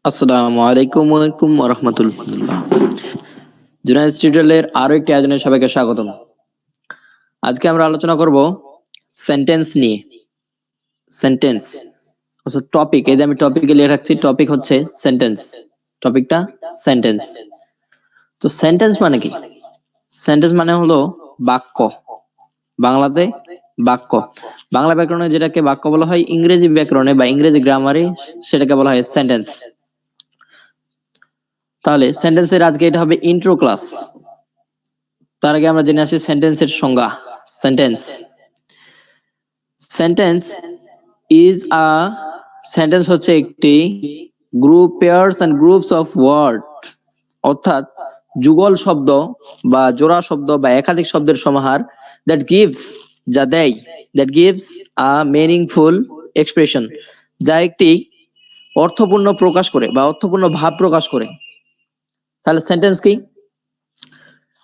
আসসালামু আলাইকুম ওয়া রাহমাতুল্লাহ। জুনায়েদ টিউটোরিয়ালের আরো একটি আয়োজনে সবাইকে স্বাগতম। আজকে আমরা আলোচনা করব সেন্টেন্স নিয়ে। সেন্টেন্স অর্থাৎ টপিক, এই যে আমি টপিকে লিখে রাখছি, টপিক হচ্ছে সেন্টেন্স। টপিকটা সেন্টেন্স। তো সেন্টেন্স মানে কি? সেন্টেন্স মানে হলো বাক্য। বাংলাতে বাক্য। বাংলা ব্যাকরণে যেটাকে বাক্য বলা হয়, ইংরেজি ব্যাকরণে বা ইংরেজি গ্রামারে সেটাকে বলা হয় সেন্টেন্স। তাহলে সেন্টেন্সের আজকে এটা হবে ইন্ট্রো ক্লাস। তার আগে আমরা জেনে আসি সেন্টেন্সের সংজ্ঞা। Sentence sentence is a sentence হচ্ছে একটি group, pairs and groups of word, অর্থাৎ যুগল শব্দ বা জোড়া শব্দ বা একাধিক শব্দের সমাহার দ্যাট গিভস, যা দেয়, that gives a meaningful expression, যা একটি অর্থপূর্ণ প্রকাশ করে বা অর্থপূর্ণ ভাব প্রকাশ করে। তাহলে সেন্টেন্স কি?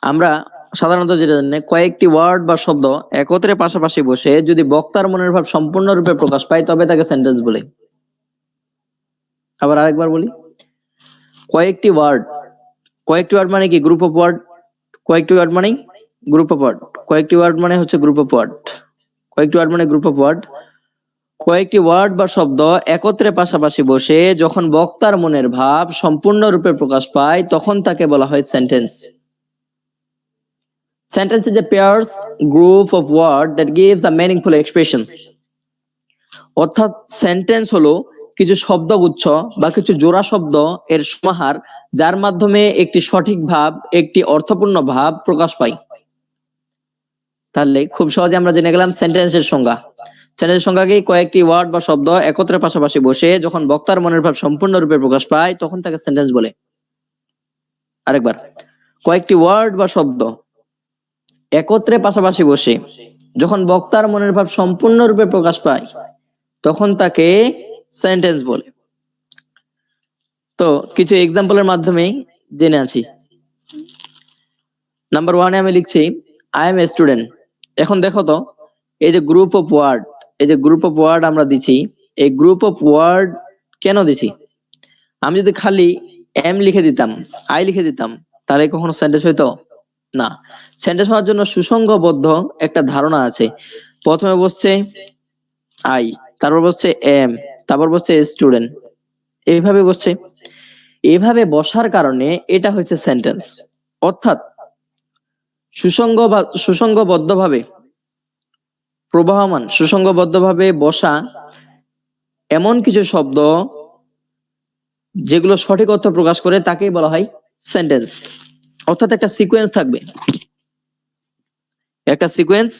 আমরা সাধারণত যেটা জানি, কয়েকটি ওয়ার্ড বা শব্দ একত্রে পাশাপাশি বসে যদি বক্তার মনের ভাব সম্পূর্ণরূপে প্রকাশ পায় তবে তাকে সেন্টেন্স বলে। আবার আরেকবার বলি, কয়েকটি ওয়ার্ড, কয়েকটি ওয়ার্ড মানে কি? Group of word. কয়েকটি ওয়ার্ড মানে গ্রুপ অফ ওয়ার্ড। কয়েকটি ওয়ার্ড মানে হচ্ছে গ্রুপ অফ ওয়ার্ড। কয়েকটি ওয়ার্ড মানে গ্রুপ অফ ওয়ার্ড। কয়েকটি ওয়ার্ড বা শব্দ একত্রে পাশাপাশি বসে যখন বক্তার মনের ভাব সম্পূর্ণরূপে প্রকাশ পায় তখন তাকে বলা হয় sentence. Sentence is a pairs group of words that gives a meaningful expression. অর্থাৎ সেন্টেন্স হলো কিছু শব্দগুচ্ছ বা কিছু জোড়া শব্দ এর সমাহার, যার মাধ্যমে একটি সঠিক ভাব, একটি অর্থপূর্ণ ভাব প্রকাশ পায়। তাহলে খুব সহজে আমরা জেনে গেলাম সেন্টেন্সের সংজ্ঞা। সেন্টেন্সের সংজ্ঞা কি? কয়েকটি ওয়ার্ড বা শব্দ একত্রে পাশাপাশি বসে যখন বক্তার মনের ভাব সম্পূর্ণরূপে প্রকাশ পায় তখন তাকে সেন্টেন্স বলে। আরেকবার, কয়েকটি ওয়ার্ড বা শব্দ একত্রে পাশাপাশি বসে যখন বক্তার মনের ভাব সম্পূর্ণরূপে প্রকাশ পায় তখন তাকে সেন্টেন্স বলে। তো কিছু এক্সাম্পলের মাধ্যমে জেনে আছি। নাম্বার 1 আমি লিখছি আই এম এ স্টুডেন্ট। এখন দেখো তো, এই যে গ্রুপ অফ ওয়ার্ড, এই যে গ্রুপ অফ ওয়ার্ড আমরা দিছি, এই গ্রুপ অফ ওয়ার্ড কেন দিছি? আমি যদি খালি এম লিখে দিতাম, আই লিখে দিতাম, তাহলে কখনো সেন্টেন্স হইতো না। সেন্টেন্স হওয়ার জন্য সুসংঘবদ্ধ একটা ধারণা আছে। প্রথমে বসছে আই, তারপর বসছে এম, তারপর বসছে স্টুডেন্ট, এইভাবে বসছে। এইভাবে বসার কারণে এটা হচ্ছে সেন্টেন্স। অর্থাৎ সুসংঘবদ্ধভাবে প্রবাহমান, সুসংঘবদ্ধভাবে বসা এমন কিছু শব্দ যেগুলো সঠিক অর্থ প্রকাশ করে তাকেই বলা হয় সেন্টেন্স। অর্থাৎ একটা সিকোয়েন্স থাকবে, একটা সিকোয়েন্স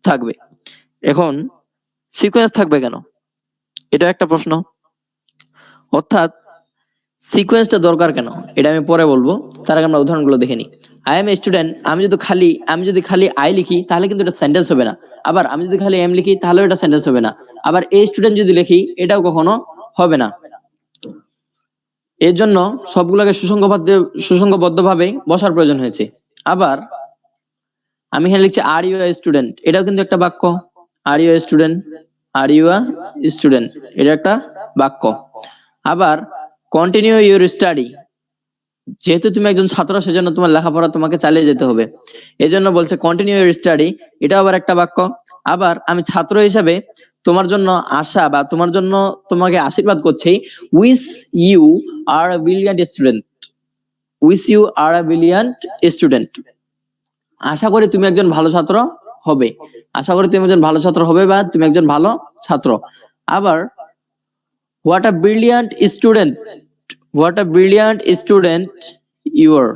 থাকবে। এখন সিকোয়েন্স থাকবে কেন, এটা একটা প্রশ্ন। অর্থাৎ সিকোয়েন্সটা দরকার কেন এটা আমি পরে বলবো, তার আগে আমরা উদাহরণগুলো দেখে নিই। আই এম এ স্টুডেন্ট, আমি যদি খালি আই লিখি তাহলে কিন্তু এটা সেন্টেন্স হবে না। আবার আমি যদি খালি এম লিখি তাহলেও এটা সেন্টেন্স হবে না। আবার এ স্টুডেন্ট যদি লিখি এটাও কখনো হবে না। এর জন্য সবগুলোকে সুসংঘবদ্ধভাবে বসার প্রয়োজন হয়েছে। আবার আমি এখানে লিখছি আর ইউ এ স্টুডেন্ট, এটাও কিন্তু একটা বাক্য। Are you a student, are you a student, এটা একটা বাক্য। আবার কন্টিনিউ ইউর স্টাডি, যেহেতু তুমি একজন ছাত্র সেজন্য তোমার লেখাপড়া তোমাকে চালিয়ে যেতে হবে, এজন্য বলছে কন্টিনিউ ইউর স্টাডি, এটা আবার একটা বাক্য। আবার আমি ছাত্র হিসাবে তোমার জন্য আশা বা তোমার জন্য তোমাকে আশীর্বাদ করছি, wish you are a brilliant student, wish you are a brilliant student, আশা করি তুমি একজন ভালো ছাত্র হবে, আশা করি তুমি একজন ভালো ছাত্র হবে বা তুমি একজন ভালো ছাত্র। আবার what a brilliant student, what a brilliant student you are,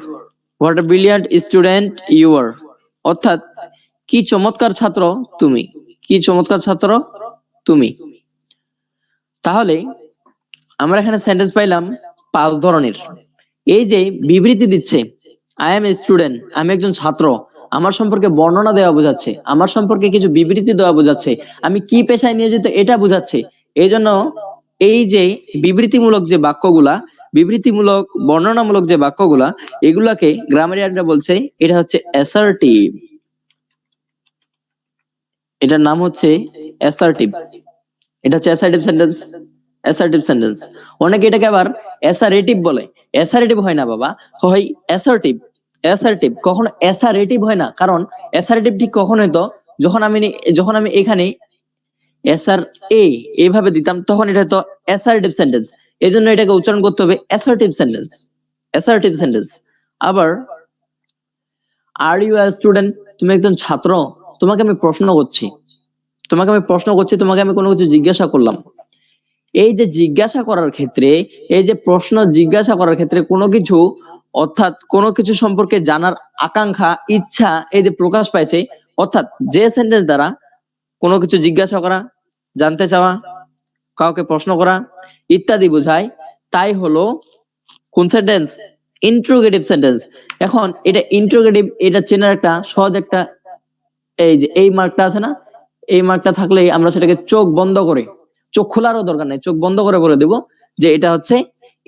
what a brilliant student you are, অর্থাৎ কি চমৎকার ছাত্র তুমি, কি চমৎকার ছাত্র তুমি। তাহলে আমরা এখানে সেন্টেন্স পাইলাম 5 ধরনের। এই যে বিবৃতি দিচ্ছে, আই এম এ স্টুডেন্ট, আমি একজন ছাত্র, আমার সম্পর্কে বর্ণনা দেওয়া বোঝাচ্ছে, আমার সম্পর্কে কিছু বিবৃতি দেওয়া বোঝাচ্ছে, আমি কি পেশায় নিয়োজিত এটা বোঝাচ্ছে। এই জন্য এই যে বিবৃতিমূলক যে বাক্যগুলা, বিবৃতিমূলক বর্ণনামূলক যে বাক্যগুলা, এগুলাকে গ্রামারিয়ানরা বলছে এটা হচ্ছে অ্যাসার্টিভ। এটার নাম হচ্ছে অ্যাসার্টিভ, এটা হচ্ছে অ্যাসার্টিভ সেন্টেন্স। Assertive sentence. অনেকে এটাকে আবার অ্যাসারেটিভ বলে। অ্যাসারেটিভ হয় না বাবা, হয় অ্যাসার্টিভ। অ্যাসার্টিভ কখনো অ্যাসারেটিভ হয় না, কারণ অ্যাসারেটিভ ঠিক কখন হইতো, যখন আমি এখানে এসআর এ এইভাবে দিতাম, তখন এটা হতো অ্যাসার্টিভ সেন্টেন্স। এই জন্য এটাকে উচ্চারণ করতে হবে অ্যাসার্টিভ সেন্টেন্স। Assertive sentence. আবার আর ইউ আ স্টুডেন্ট, তুমি একজন ছাত্র, তোমাকে আমি প্রশ্ন করছি, তোমাকে আমি কোনো কিছু জিজ্ঞাসা করলাম। এই যে জিজ্ঞাসা করার ক্ষেত্রে, এই যে প্রশ্ন জিজ্ঞাসা করার ক্ষেত্রে কোনো কিছু, অর্থাৎ কোনো কিছু সম্পর্কে জানার আকাঙ্ক্ষা, ইচ্ছা এই যে প্রকাশ পাইছে, অর্থাৎ যে সেন্টেন্স দ্বারা কোনো কিছু জিজ্ঞাসা করা, জানতে চাওয়া, কাউকে প্রশ্ন করা ইত্যাদি বোঝায়, তাই হলো কোন সেন্টেন্স? Interrogative sentence. এখন এটা ইন্টারোগেটিভ, এটা চেনার একটা সহজ একটা, এই যে এই মার্কটা আছে না, এই মার্কটা থাকলেই আমরা সেটাকে চোখ বন্ধ করে, চোখ খোলারও দরকার নেই, চোখ বন্ধ করে বলে দেব যে এটা হচ্ছে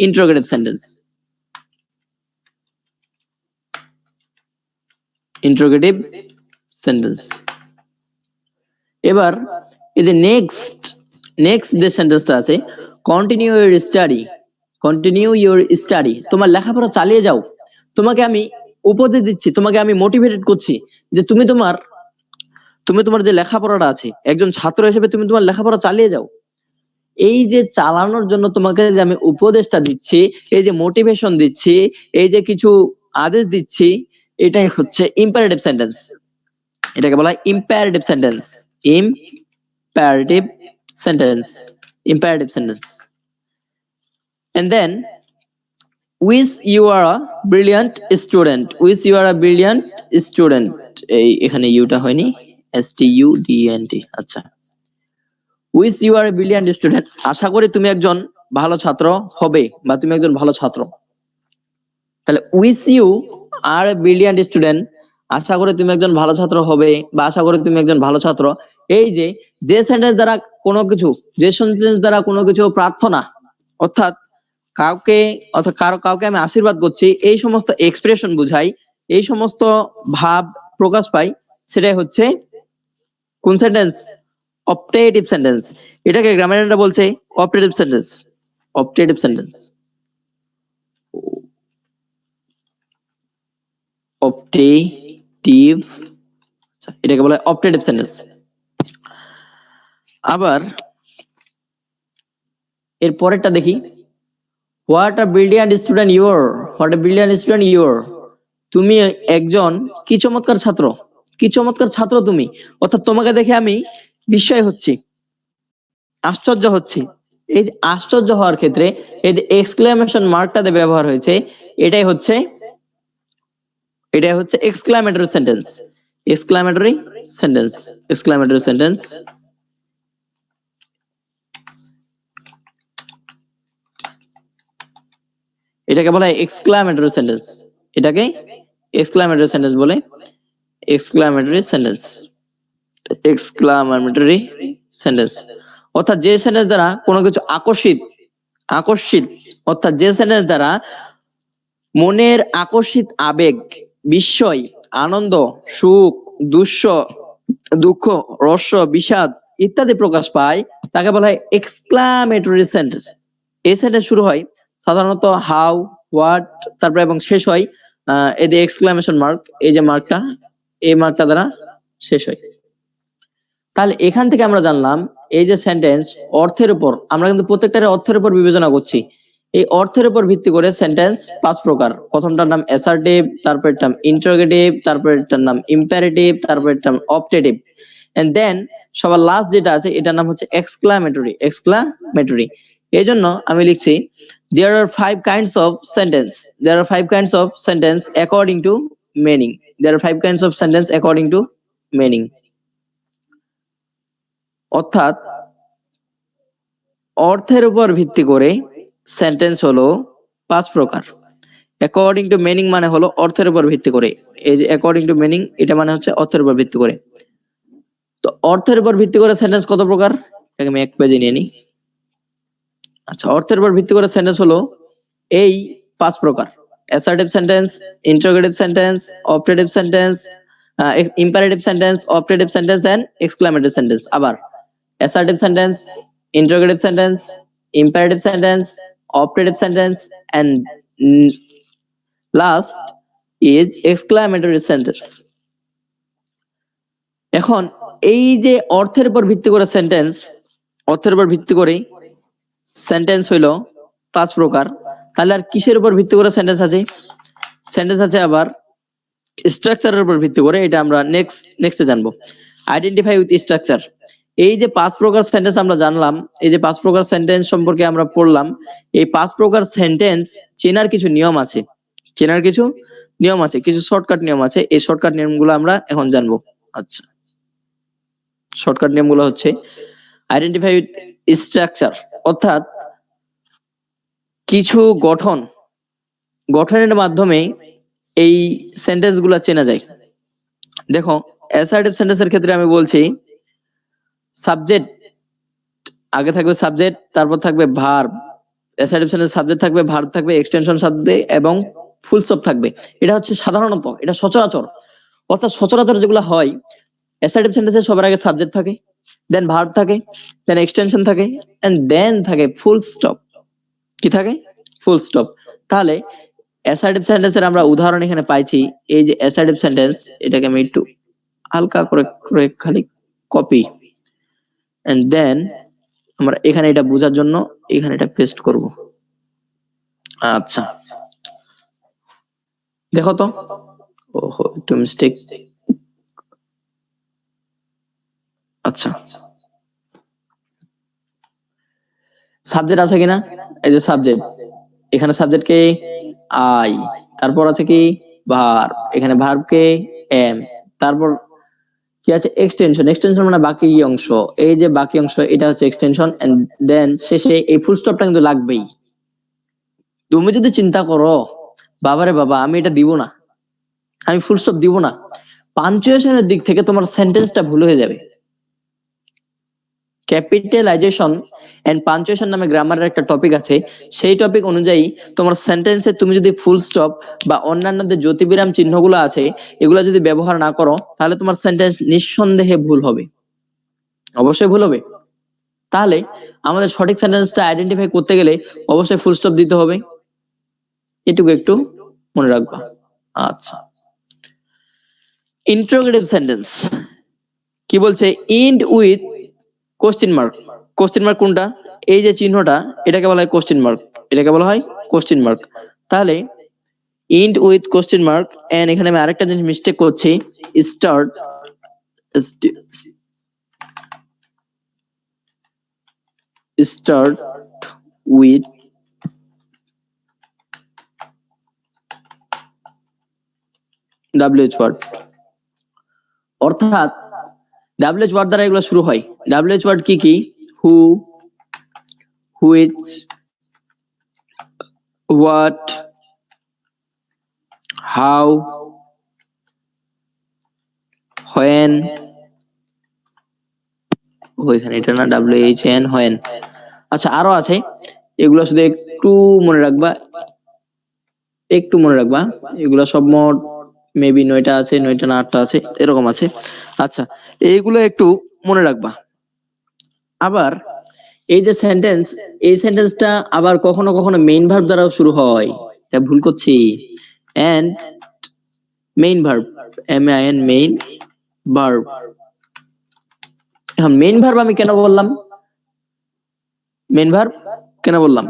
ইন্টারোগেটিভ সেন্টেন্স। Interrogative sentence. এবার এই যে নেক্সট যে সেন্টেন্সটা আছে, continue your study, continue your study, তোমার লেখাপড়া চালিয়ে যাও। তোমাকে আমি উপদেশ দিচ্ছি, তোমাকে আমি মোটিভেটেড করছি যে তুমি তোমার যে লেখাপড়াটা আছে, একজন ছাত্র হিসেবে তুমি তোমার লেখাপড়া চালিয়ে যাও। এই যে চালানোর জন্য তোমাকে যে আমি উপদেশটা দিচ্ছি, এই যে মোটিভেশন দিচ্ছি, এই যে কিছু আদেশ দিচ্ছি, এটাই হচ্ছে ইম্পারেটিভ সেন্টেন্স। এটাকে বলা হয় imperative sentence. Imperative sentence. Imperative sentence. And then, wish you are a brilliant student. Wish you are a brilliant student. এই এখানে ইউটা হয়নি, STUDENT। আচ্ছা, wish you are a brilliant student, আশা করি তুমি একজন ভালো ছাত্র হবে, বা তুমি একজন ভালো ছাত্র। তাহলে wish you are a brilliant student, আশা করি তুমি একজন ভালো ছাত্র হবে, বা আশা করি তুমি একজন ভালো ছাত্র। এই যে সেন্টেন্স দ্বারা কোনো কিছু, যে সেন্টেন্স দ্বারা কোনো কিছু প্রার্থনা, অর্থাৎ কাউকে আমি আশীর্বাদ করছি, এই সমস্ত এক্সপ্রেশন বুঝাই, এই সমস্ত ভাব প্রকাশ পাই, সেটাই হচ্ছে কোন সেন্টেন্স? Optative sentence. এটাকে গ্রামারিয়ানরা বলছে optative sentence. Optative sentence. Optative, এটাকে বলা হয় অপটেটিভ সেন্টেন্স। আবার এর পরেরটা দেখি, what a brilliant student you are, what a brilliant student you are, তুমি একজন কি চমৎকার ছাত্র, কি চমৎকার ছাত্র তুমি, অর্থাৎ তোমাকে দেখে আমি বিস্ময় হচ্ছি, আশ্চর্য হচ্ছি। এই যে আশ্চর্য হওয়ার ক্ষেত্রে এই যে এক্সক্লেমেশন মার্কটা ব্যবহার হয়েছে, এটাই হচ্ছে exclamatory sentence. Exclamatory sentence. Exclamatory sentence. এটাকে বলা হয় এক্সক্লামেটরি সেন্টেন্স। এটাকে এক্সক্লামেটরি সেন্টেন্স বলে। Exclamatory sentence. এক্সক্লামেটরি সেন্টেন্স, অর্থাৎ যে সেন্টেন্স দ্বারা কোনো কিছু আকর্ষিত, অর্থাৎ যে সেন্টেন্স দ্বারা মনের আকর্ষিত আবেগ, বিস্ময়, আনন্দ, সুখ, দুঃখ, রস্য, বিষাদ ইত্যাদি প্রকাশ পায়, তাকে বলা হয় এক্সক্লামেটরি সেন্টেন্স। এই সেন্টেন্স শুরু হয় সাধারণত হাউ, হোয়াট, তারপরে এবং শেষ হয় এই যে এক্সক্লামেশন মার্ক, এই যে মার্কটা, এই মার্কটা দ্বারা শেষ হয়। তাহলে এখান থেকে আমরা জানলাম এই যে সেন্টেন্স, অর্থের উপর, আমরা কিন্তু প্রত্যেকটার অর্থের উপর বিবেচনা করছি। এই অর্থের উপর ভিত্তি করে সেন্টেন্স 5 প্রকার। প্রথমটার নাম অ্যাসার্টিভ, তারপরের নাম ইন্টারোগেটিভ, তারপরেরটার নাম ইম্পারেটিভ, তারপরের নাম অপটেটিভ, এন্ড দেন সবার লাস্ট যেটা আছে এটার নাম হচ্ছে এক্সক্লামেটরি। এক্সক্লামেটরি। এই জন্য আমি লিখছি there are 5 kinds of sentence. There are 5 kinds of sentence according to meaning. There are 5 kinds of sentence according to meaning. অর্থাৎ অর্থের উপর ভিত্তি করে সেন্টেন্স হলো 5 প্রকার। অ্যাকর্ডিং টু মিনিং মানে হলো অর্থের উপর ভিত্তি করে। এই যে অ্যাকর্ডিং টু মিনিং, এটা মানে হচ্ছে অর্থের উপর ভিত্তি করে। তো অর্থের উপর ভিত্তি করে সেন্টেন্স কত প্রকার, এটাকে আমি এক পেজে নিয়ে নিই। আচ্ছা, অর্থের উপর ভিত্তি করে সেন্টেন্স হলো এই 5 প্রকার: assertive sentence, interrogative sentence, optative sentence, imperative sentence, optative sentence and exclamatory sentence. আবার assertive sentence, interrogative sentence, imperative sentence, operative sentence, and last is exclamatory sentence. এখন এই যে অর্থের উপর ভিত্তি করে সেন্টেন্স, অর্থের উপর ভিত্তি করে সেন্টেন্স হইলো 5 প্রকার, তাহলে আর কিসের উপর ভিত্তি করে সেন্টেন্স আছে? সেন্টেন্স আছে আবার স্ট্রাকচারের উপর ভিত্তি করে, এটা আমরা নেক্সটে জানবো। Identify with structure. এই যে 5 প্রকার সেন্টেন্স আমরা জানলাম, এই যে 5 প্রকার সেন্টেন্স সম্পর্কে আমরা পড়লাম, এই 5 প্রকার সেন্টেন্স চেনার কিছু নিয়ম আছে, চেনার কিছু নিয়ম আছে, কিছু শর্টকাট নিয়ম আছে। এই শর্টকাট নিয়মগুলো আমরা এখন জানবো। আচ্ছা, শর্টকাট নিয়মগুলো হচ্ছে আইডেন্টিফাই উইথ স্ট্রাকচার, অর্থাৎ কিছু গঠনের মাধ্যমে এই সেন্টেন্স গুলা চেনা যায়। দেখো, অ্যাসার্টিভ সেন্টেন্সের ক্ষেত্রে আমি বলছি সাবজেক্ট আগে থাকবে, সাবজেক্ট তারপর থাকবে ভার্ব। অ্যাসার্টিভ সেন্টেন্স সাবজেক্ট থাকবে, ভার্ব থাকবে, এক্সটেনশন শব্দে এবং ফুল স্টপ থাকবে। এটা হচ্ছে সাধারণত, এটা সচরাচর, অর্থাৎ সচরাচর যেগুলো হয় অ্যাসার্টিভ সেন্টেন্সে সবার আগে সাবজেক্ট থাকে, দেন ভার্ব থাকে, দেন এক্সটেনশন থাকে, এন্ড দেন থাকে ফুল স্টপ। কি থাকে? Full stop. তাহলে অ্যাসার্টিভ সেন্টেন্সের আমরা উদাহরণ এখানে পাইছি। এই যে অ্যাসার্টিভ সেন্টেন্স, এটাকে আমি একটু হালকা করে খালি কপি, এন্ড দেন আমরা এখানে এটা বোঝার জন্য এখানে এটা পেস্ট করব। আচ্ছা, দেখো তো, ওহো একটু মিস্টেক। আচ্ছা, সাবজেক্ট আছে কিনা? এই যে সাবজেক্ট, এখানে সাবজেক্ট কে আই, তারপর আছে কি ভার্ব, এখানে ভার্ব কে এম, তারপর কি আছে এক্সটেনশন। এক্সটেনশন মানে বাকি অংশ, এই যে বাকি অংশ এটা হচ্ছে এক্সটেনশন, এন্ড দেন শেষে এই ফুল স্টপটা কিন্তু লাগবেই। তুমি যদি চিন্তা করো বাবারে বাবা আমি এটা দিব না, আমি ফুল স্টপ দিব না, পাঞ্চুয়েশনের দিক থেকে তোমার সেন্টেন্সটা ভুল হয়ে যাবে। ক্যাপিটালাইজেশন এন্ড পাঞ্চুয়েশন নামে গ্রামারের একটা টপিক আছে, সেই টপিক অনুযায়ী তোমার সেন্টেন্সে তুমি যদি ফুল স্টপ বা অন্যান্য যে জ্যোতিবিরাম চিহ্নগুলো আছে এগুলো যদি ব্যবহার না করো, তাহলে তোমার সেন্টেন্স নিঃসন্দেহে ভুল হবে, অবশ্যই ভুল হবে। তাহলে আমাদের সঠিক সেন্টেন্সটা আইডেন্টিফাই করতে গেলে অবশ্যই ফুল স্টপ দিতে হবে, এটুকু একটু মনে রাখবা। আচ্ছা, ইন্টারোগেটিভ সেন্টেন্স কি বলছে? ইন্ড with question mark. Question mark কোনটা? এই যে চিহ্নটা, এটাকে বলা হয় কোশ্চেন মার্ক, এটাকে বলা হয় কোশ্চেন মার্ক। তাহলে end with question mark, and এখানে আমি আরেকটা জিনিস মিস্টেক করছি, স্টার্ট উইথ WH ওয়ার্ড, অর্থাৎ WH ওয়ার্ড দ্বারা এগুলো শুরু হয়। WH ওয়ার্ড কি কি? Who, which, what, how, when, ওইখানে এটা না, WHN, হোয়েন। আচ্ছা, আরো আছে, এগুলো শুধু একটু মনে রাখবা, একটু মনে রাখবা। এগুলো সব মোট মেবি 9টা আছে, 9টা না 8টা আছে, এরকম আছে। আচ্ছা, এইগুলো একটু মনে রাখবা। আবার এই যে সেন্টেন্স, এই সেন্টেন্সটা আবার কখনো কখনো মেইন ভার্ব দ্বারাও শুরু হয়, এটা ভুল করছি। And main verb, MAIN, main verb. এখন মেইন ভার্ব আমি কেন বললাম? মেইন ভার্ব কেন বললাম?